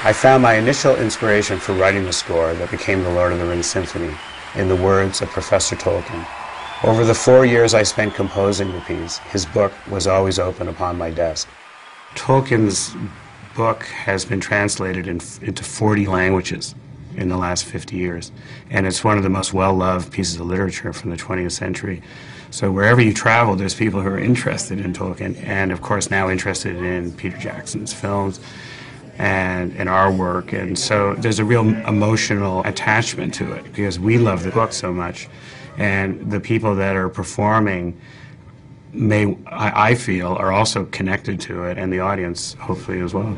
I found my initial inspiration for writing the score that became the Lord of the Rings Symphony in the words of Professor Tolkien. Over the 4 years I spent composing the piece, his book was always open upon my desk. Tolkien's book has been translated into 40 languages in the last 50 years, and it's one of the most well-loved pieces of literature from the 20th century. So wherever you travel, there's people who are interested in Tolkien, and of course now interested in Peter Jackson's films and in our work, and so there's a real emotional attachment to it because we love the book so much, and the people that are performing I feel are also connected to it, and the audience hopefully as well.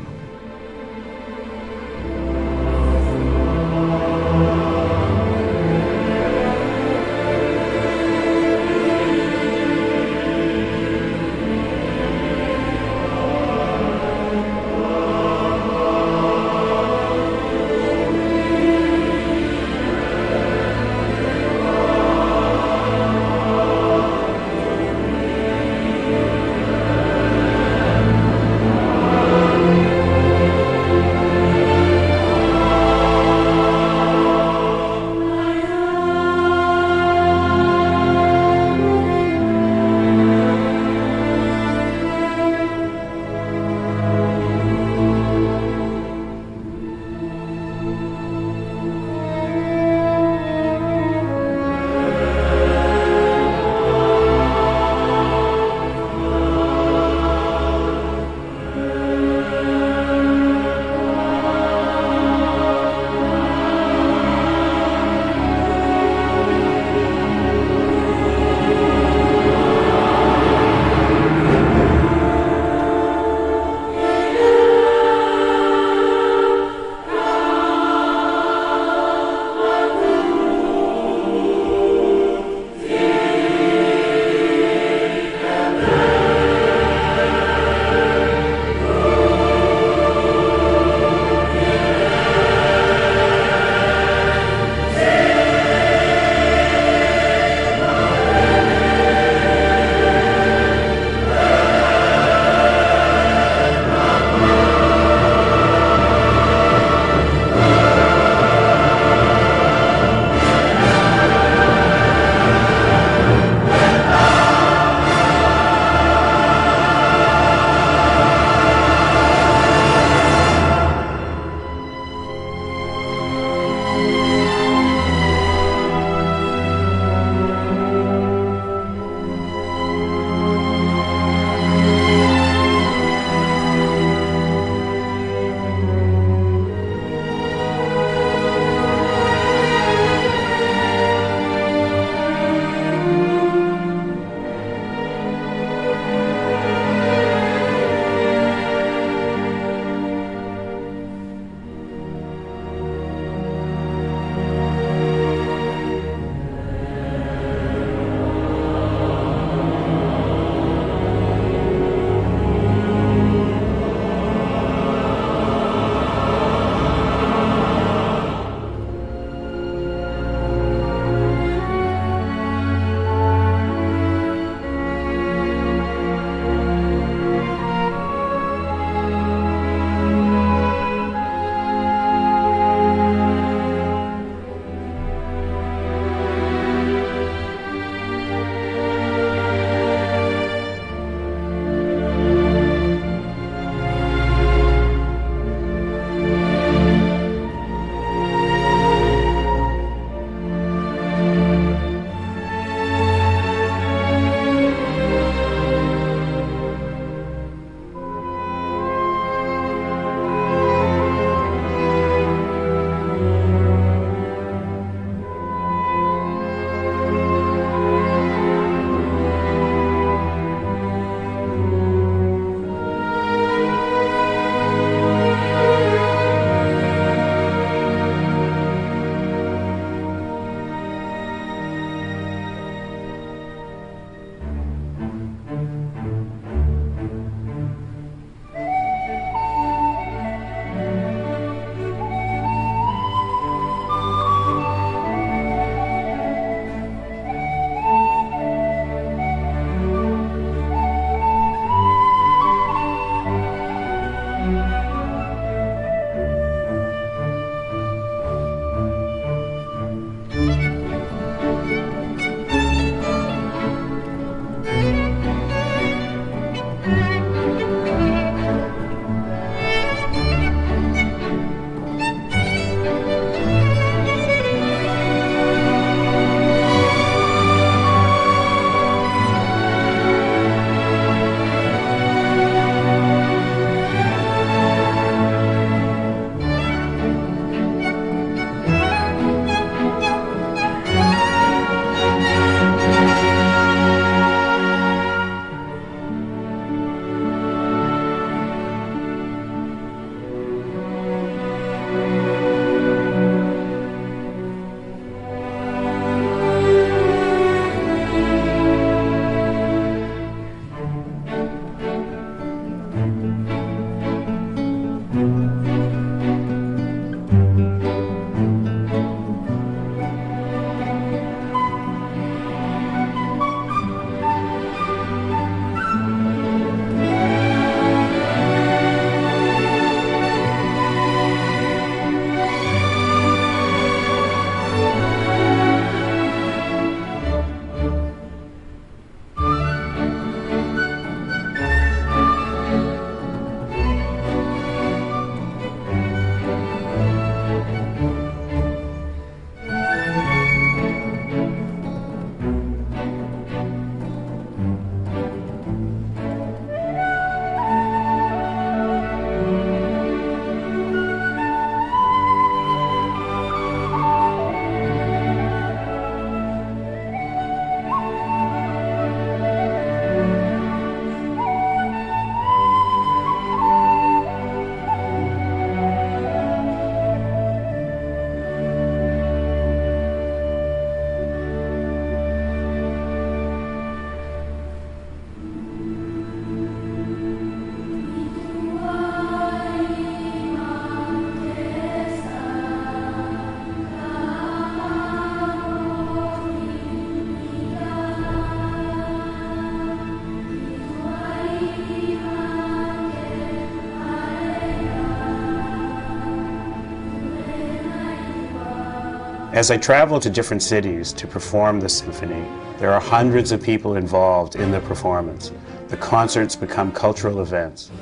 As I travel to different cities to perform the symphony, there are hundreds of people involved in the performance. The concerts become cultural events.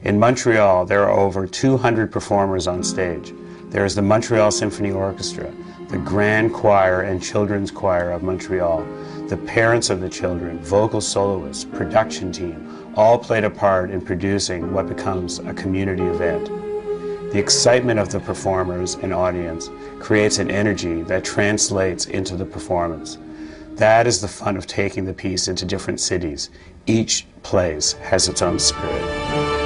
In Montreal, there are over 200 performers on stage. There is the Montreal Symphony Orchestra, the Grand Choir and Children's Choir of Montreal, the parents of the children, vocal soloists, production team, all played a part in producing what becomes a community event. The excitement of the performers and audience creates an energy that translates into the performance. That is the fun of taking the piece into different cities. Each place has its own spirit.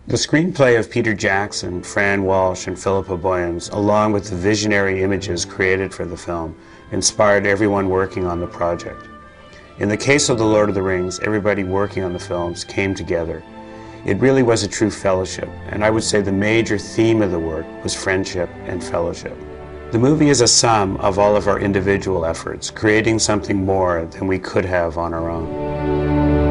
The screenplay of Peter Jackson, Fran Walsh, and Philippa Boyens, along with the visionary images created for the film, inspired everyone working on the project. In the case of The Lord of the Rings, everybody working on the films came together. It really was a true fellowship, and I would say the major theme of the work was friendship and fellowship. The movie is a sum of all of our individual efforts, creating something more than we could have on our own.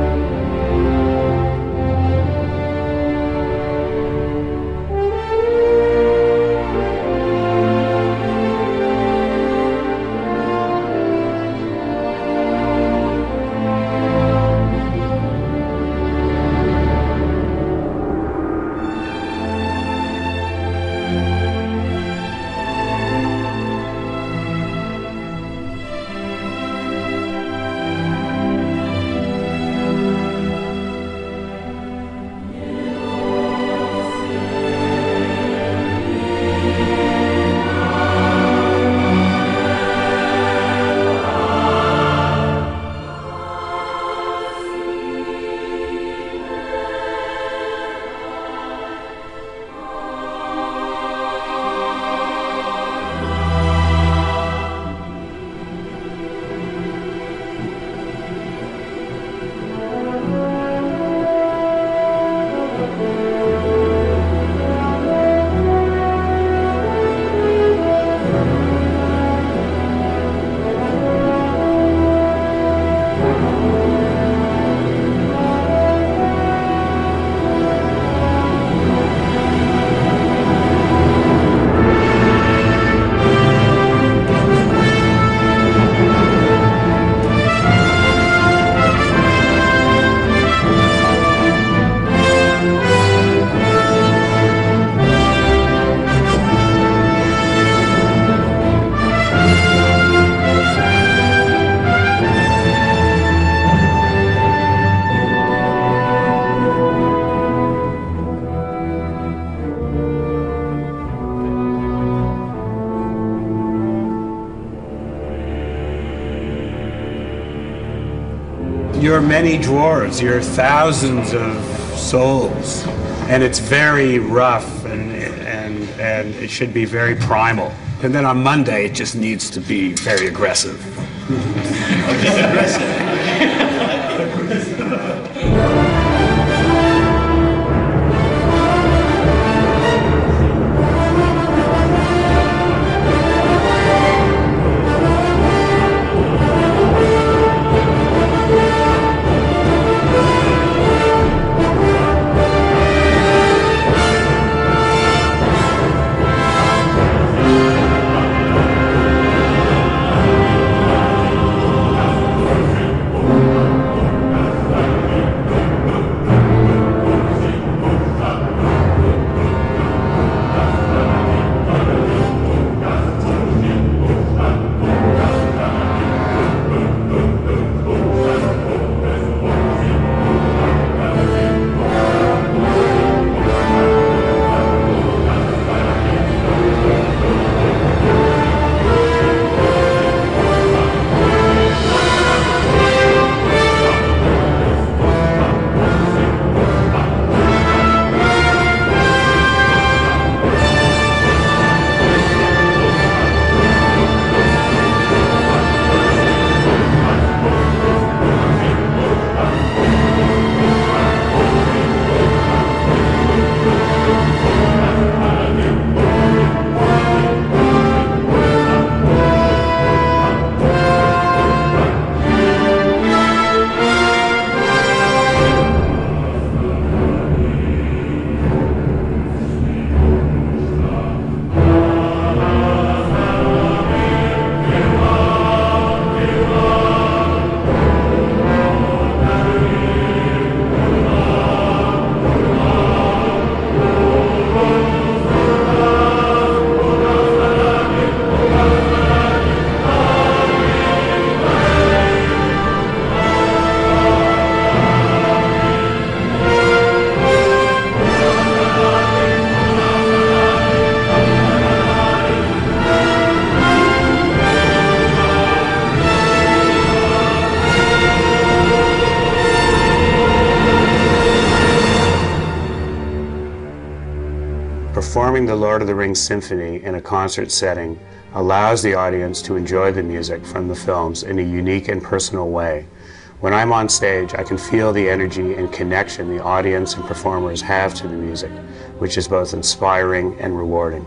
You're many dwarves, you're thousands of souls, and it's very rough and it should be very primal. And then on Monday, it just needs to be very aggressive. Performing the Lord of the Rings Symphony in a concert setting allows the audience to enjoy the music from the films in a unique and personal way. When I'm on stage, I can feel the energy and connection the audience and performers have to the music, which is both inspiring and rewarding.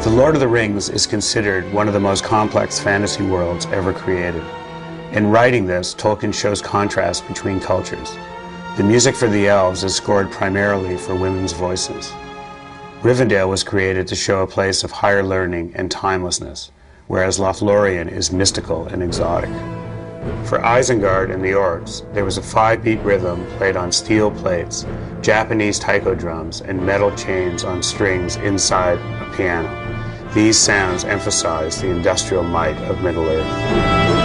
The Lord of the Rings is considered one of the most complex fantasy worlds ever created. In writing this, Tolkien shows contrast between cultures. The music for the elves is scored primarily for women's voices. Rivendell was created to show a place of higher learning and timelessness, whereas Lothlorien is mystical and exotic. For Isengard and the orcs, there was a 5-beat rhythm played on steel plates, Japanese taiko drums, and metal chains on strings inside a piano. These sounds emphasize the industrial might of Middle-earth.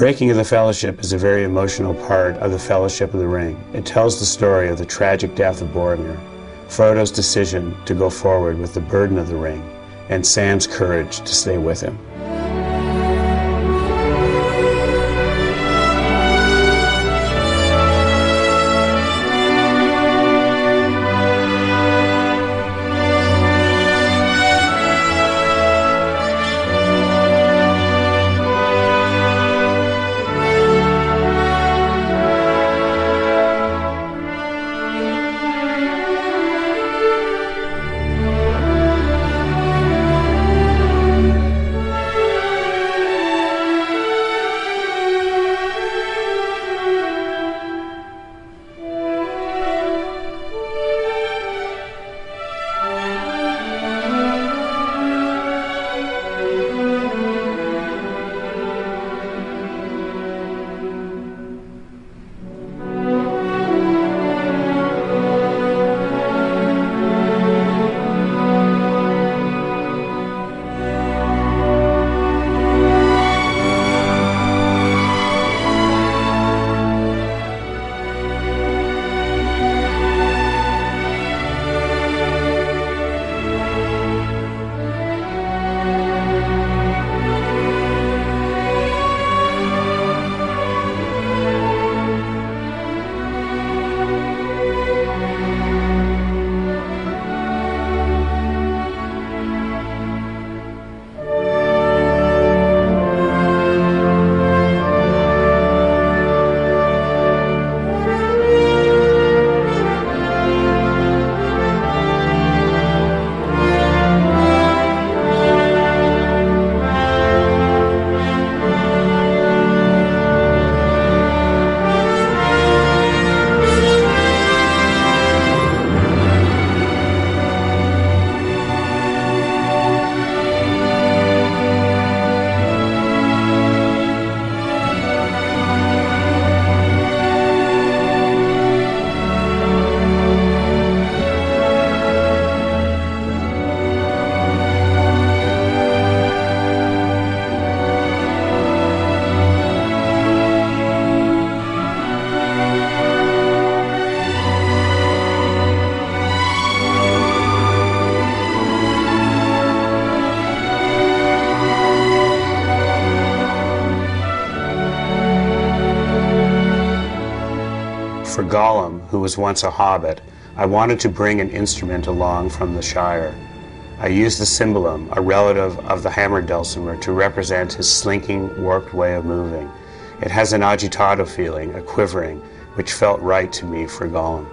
breaking of the Fellowship is a very emotional part of the Fellowship of the Ring. It tells the story of the tragic death of Boromir, Frodo's decision to go forward with the burden of the ring, and Sam's courage to stay with him. For Gollum, who was once a hobbit, I wanted to bring an instrument along from the Shire. I used the cymbalum, a relative of the hammered dulcimer, to represent his slinking, warped way of moving. It has an agitato feeling, a quivering, which felt right to me for Gollum.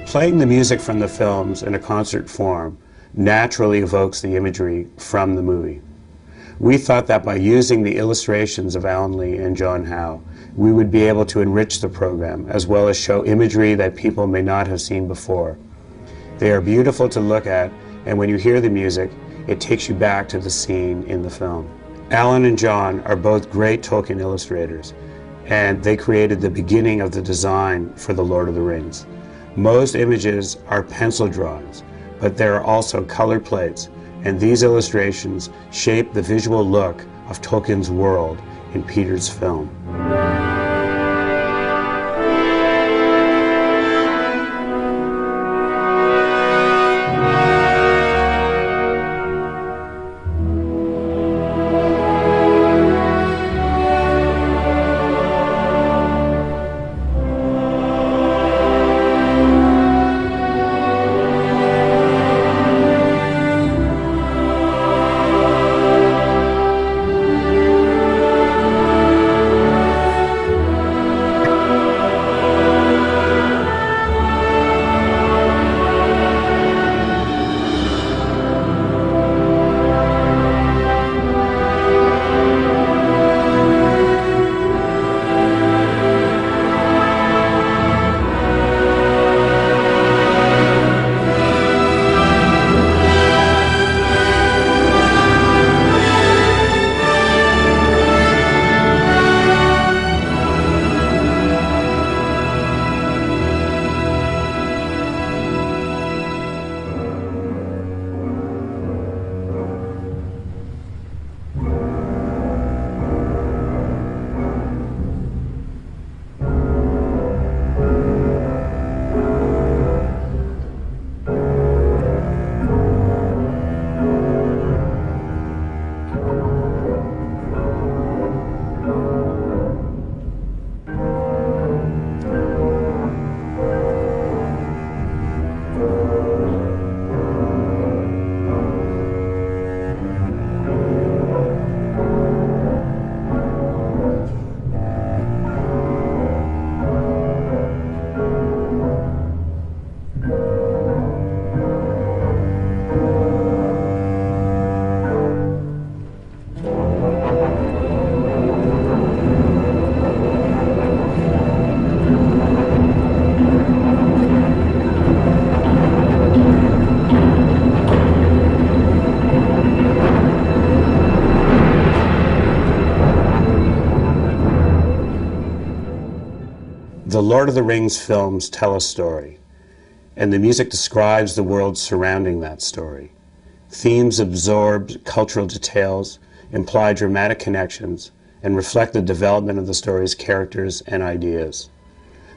Playing the music from the films in a concert form naturally evokes the imagery from the movie. We thought that by using the illustrations of Alan Lee and John Howe, we would be able to enrich the program as well as show imagery that people may not have seen before. They are beautiful to look at, and when you hear the music, it takes you back to the scene in the film. Alan and John are both great Tolkien illustrators, and they created the beginning of the design for The Lord of the Rings. Most images are pencil drawings, but there are also color plates, and these illustrations shape the visual look of Tolkien's world in Peter's film. The Lord of the Rings films tell a story, and the music describes the world surrounding that story. Themes absorb cultural details, imply dramatic connections, and reflect the development of the story's characters and ideas.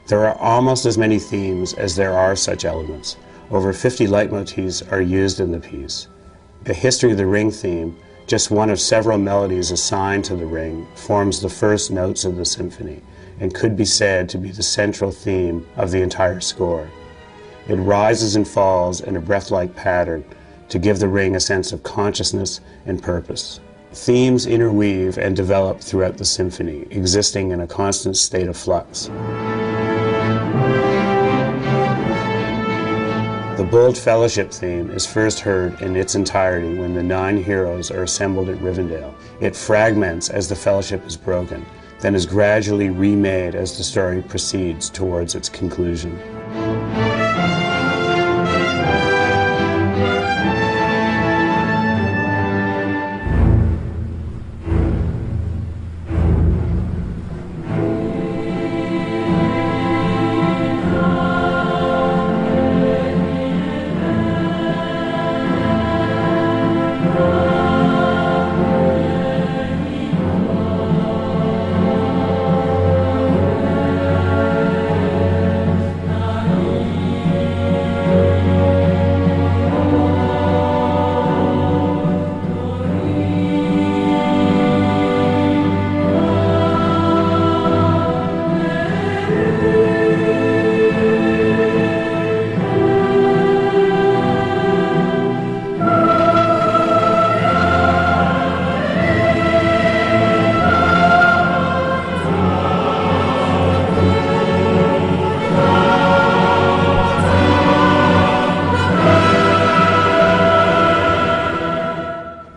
There are almost as many themes as there are such elements. Over 50 leitmotifs are used in the piece. The History of the Ring theme, just one of several melodies assigned to the ring, forms the first notes of the symphony, and could be said to be the central theme of the entire score. It rises and falls in a breath-like pattern to give the ring a sense of consciousness and purpose. Themes interweave and develop throughout the symphony, existing in a constant state of flux. The bold fellowship theme is first heard in its entirety when the 9 heroes are assembled at Rivendell. It fragments as the fellowship is broken, then is gradually remade as the story proceeds towards its conclusion.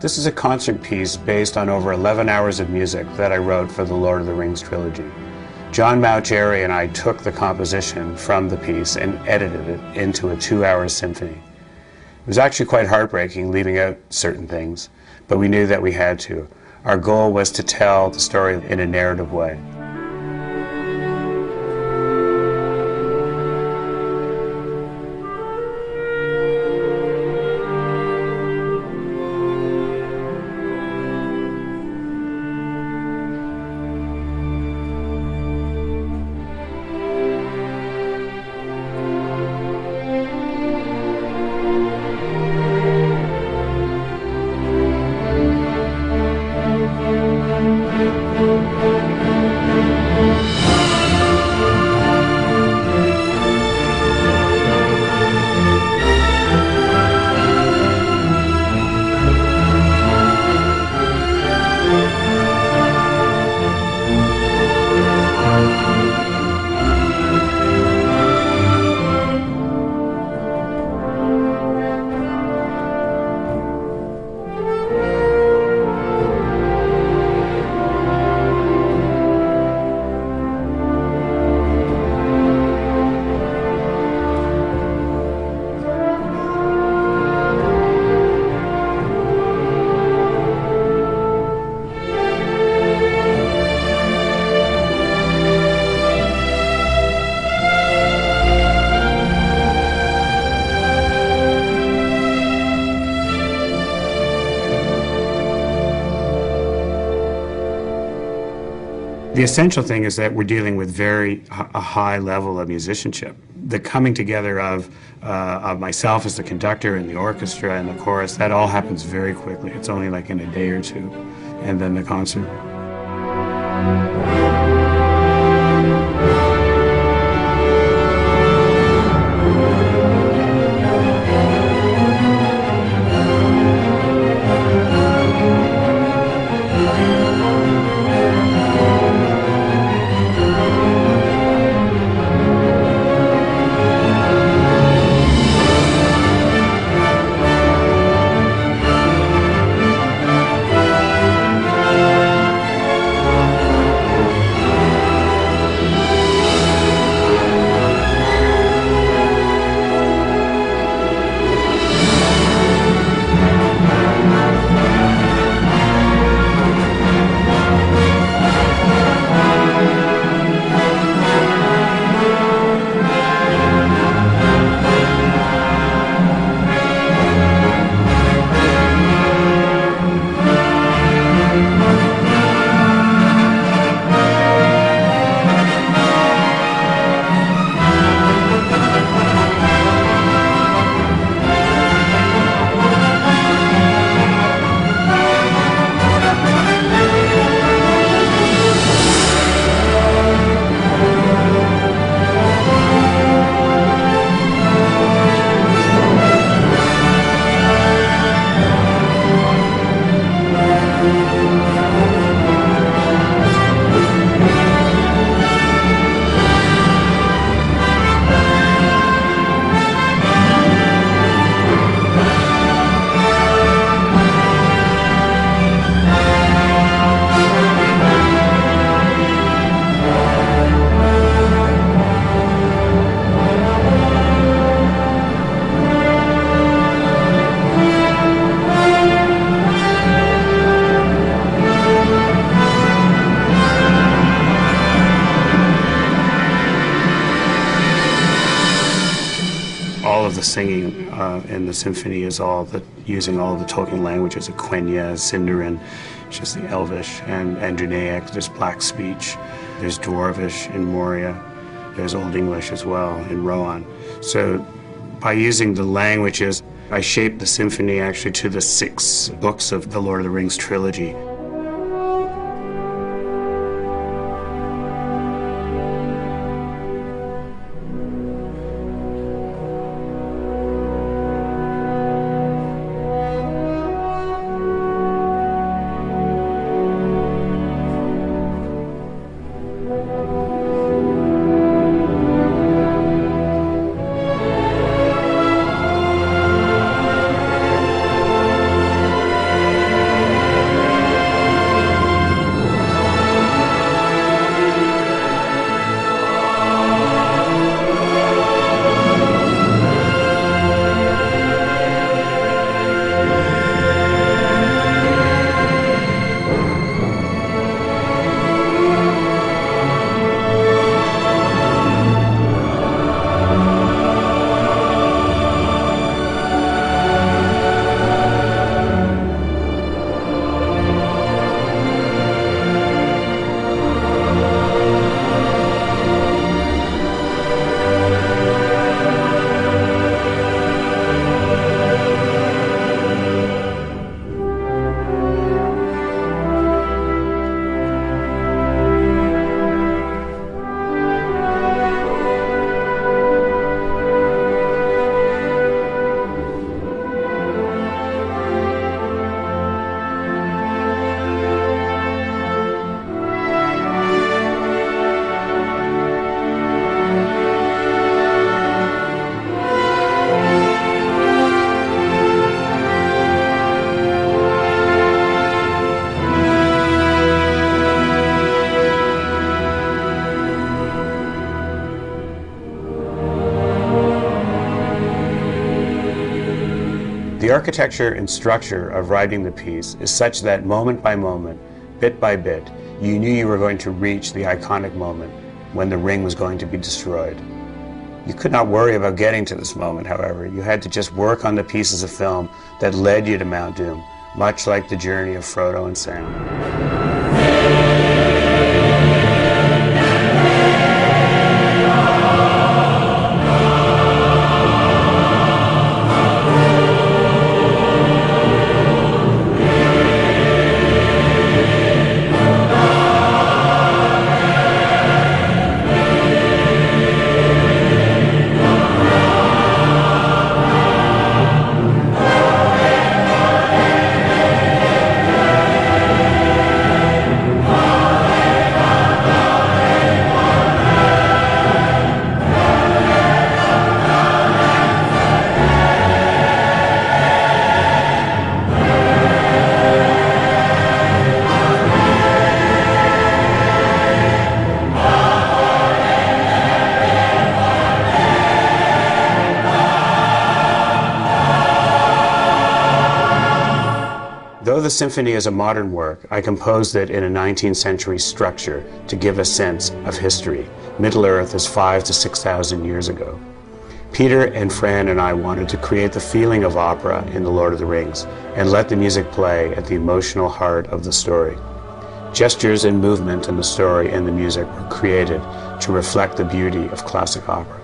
This is a concert piece based on over 11 hours of music that I wrote for the Lord of the Rings trilogy. John Mount-Jerry and I took the composition from the piece and edited it into a 2-hour symphony. It was actually quite heartbreaking leaving out certain things, but we knew that we had to. Our goal was to tell the story in a narrative way. The essential thing is that we're dealing with a high level of musicianship. The coming together of myself as the conductor and the orchestra and the chorus, that all happens very quickly. It's only like in a day or two, and then the concert. All of the singing in the symphony is using all the Tolkien languages, Quenya, Sindarin, which is the Elvish, and Andrunaic. There's Black speech, there's Dwarvish in Moria, there's Old English as well in Rohan. So by using the languages, I shaped the symphony actually to the 6 books of the Lord of the Rings trilogy. The architecture and structure of writing the piece is such that moment by moment, bit by bit, you knew you were going to reach the iconic moment when the ring was going to be destroyed. You could not worry about getting to this moment, however. You had to just work on the pieces of film that led you to Mount Doom, much like the journey of Frodo and Sam. Though the symphony is a modern work, I composed it in a 19th century structure to give a sense of history. Middle-earth is 5,000 to 6,000 years ago. Peter and Fran and I wanted to create the feeling of opera in The Lord of the Rings and let the music play at the emotional heart of the story. Gestures and movement in the story and the music were created to reflect the beauty of classic opera.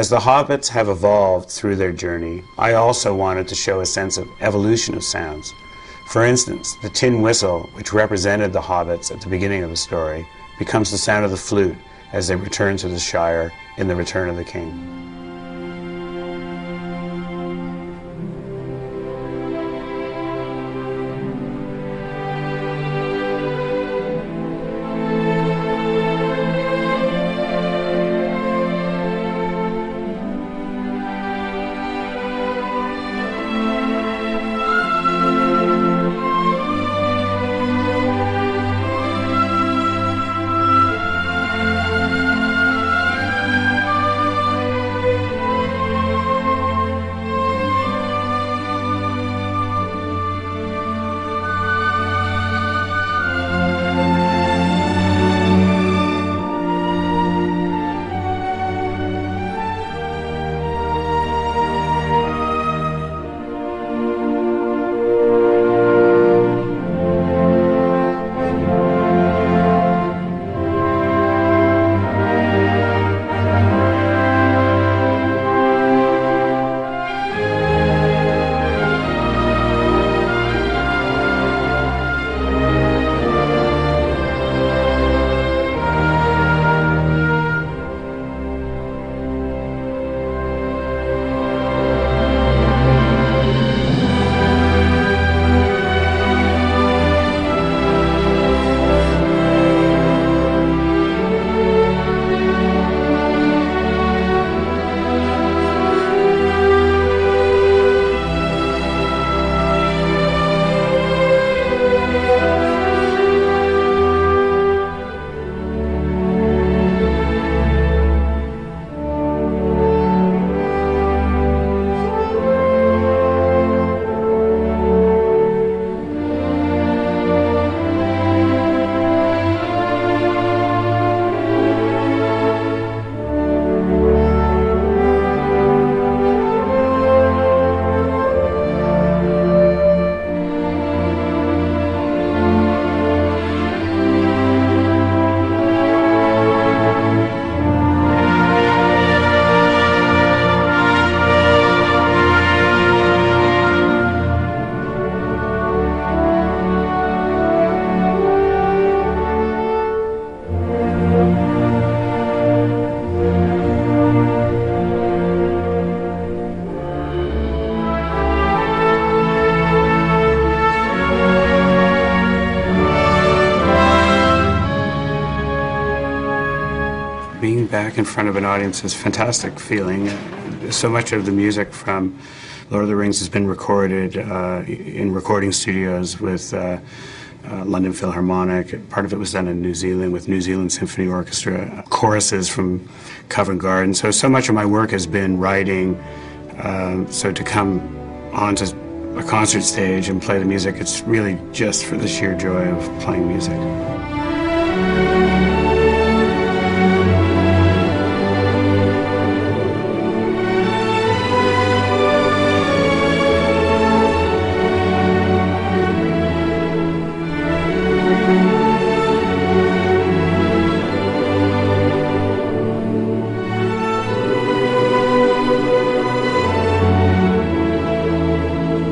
As the hobbits have evolved through their journey, I also wanted to show a sense of evolution of sounds. For instance, the tin whistle, which represented the hobbits at the beginning of the story, becomes the sound of the flute as they return to the Shire in The Return of the King. Being back in front of an audience is a fantastic feeling. So much of the music from Lord of the Rings has been recorded in recording studios with London Philharmonic. Part of it was done in New Zealand with New Zealand Symphony Orchestra, choruses from Covent Garden. So much of my work has been writing. So to come onto a concert stage and play the music, it's really just for the sheer joy of playing music.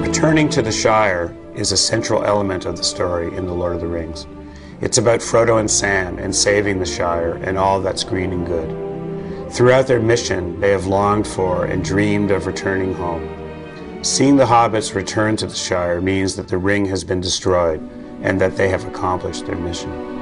Returning to the Shire is a central element of the story in The Lord of the Rings. It's about Frodo and Sam and saving the Shire and all that's green and good. Throughout their mission, they have longed for and dreamed of returning home. Seeing the hobbits return to the Shire means that the ring has been destroyed and that they have accomplished their mission.